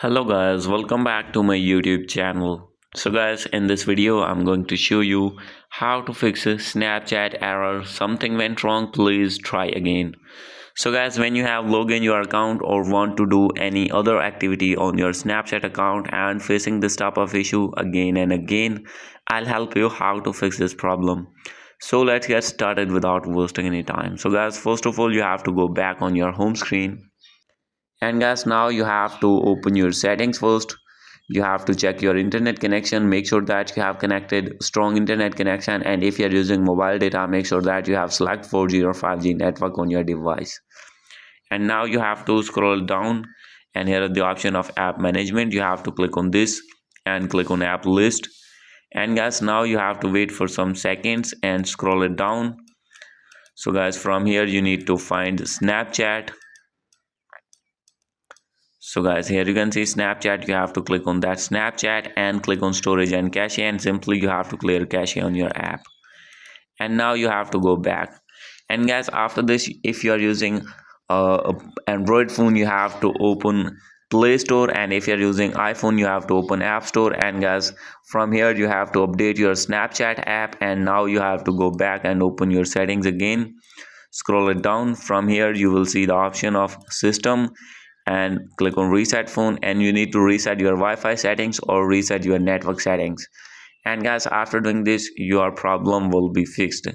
Hello guys, welcome back to my YouTube channel. So guys, in this video I'm going to show you how to fix a Snapchat error. Something went wrong, please try again. So guys, when you have logged in your account or want to do any other activity on your Snapchat account and facing this type of issue again and again, I'll help you how to fix this problem. So let's get started without wasting any time. So guys, first of all you have to go back on your home screen, and guys, now you have to open your settings first. You have to check your internet connection, make sure that you have connected strong internet connection, and if you're using mobile data, make sure that you have select 4G or 5G network on your device. And now you have to scroll down, and here is the option of app management. You have to click on this and click on app list. And guys, now you have to wait for some seconds and scroll it down. So guys, from here you need to find Snapchat. So guys, here you can see Snapchat. You have to click on that Snapchat and click on storage and cache, and simply you have to clear cache on your app. And now you have to go back. And guys, after this, if you are using Android phone, you have to open Play Store, and if you're using iPhone, you have to open App Store. And guys, from here you have to update your Snapchat app, and now you have to go back and open your settings again. Scroll it down. From here you will see the option of system, and click on reset phone, and you need to reset your Wi-Fi settings or reset your network settings. And guys, after doing this, your problem will be fixed.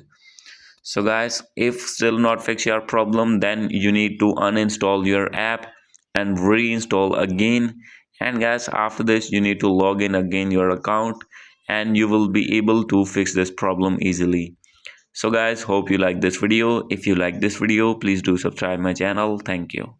So guys, if still not fix your problem, then you need to uninstall your app and reinstall again. And guys, after this you need to log in again your account, and you will be able to fix this problem easily. So guys, hope you like this video. If you like this video, please do subscribe my channel. Thank you.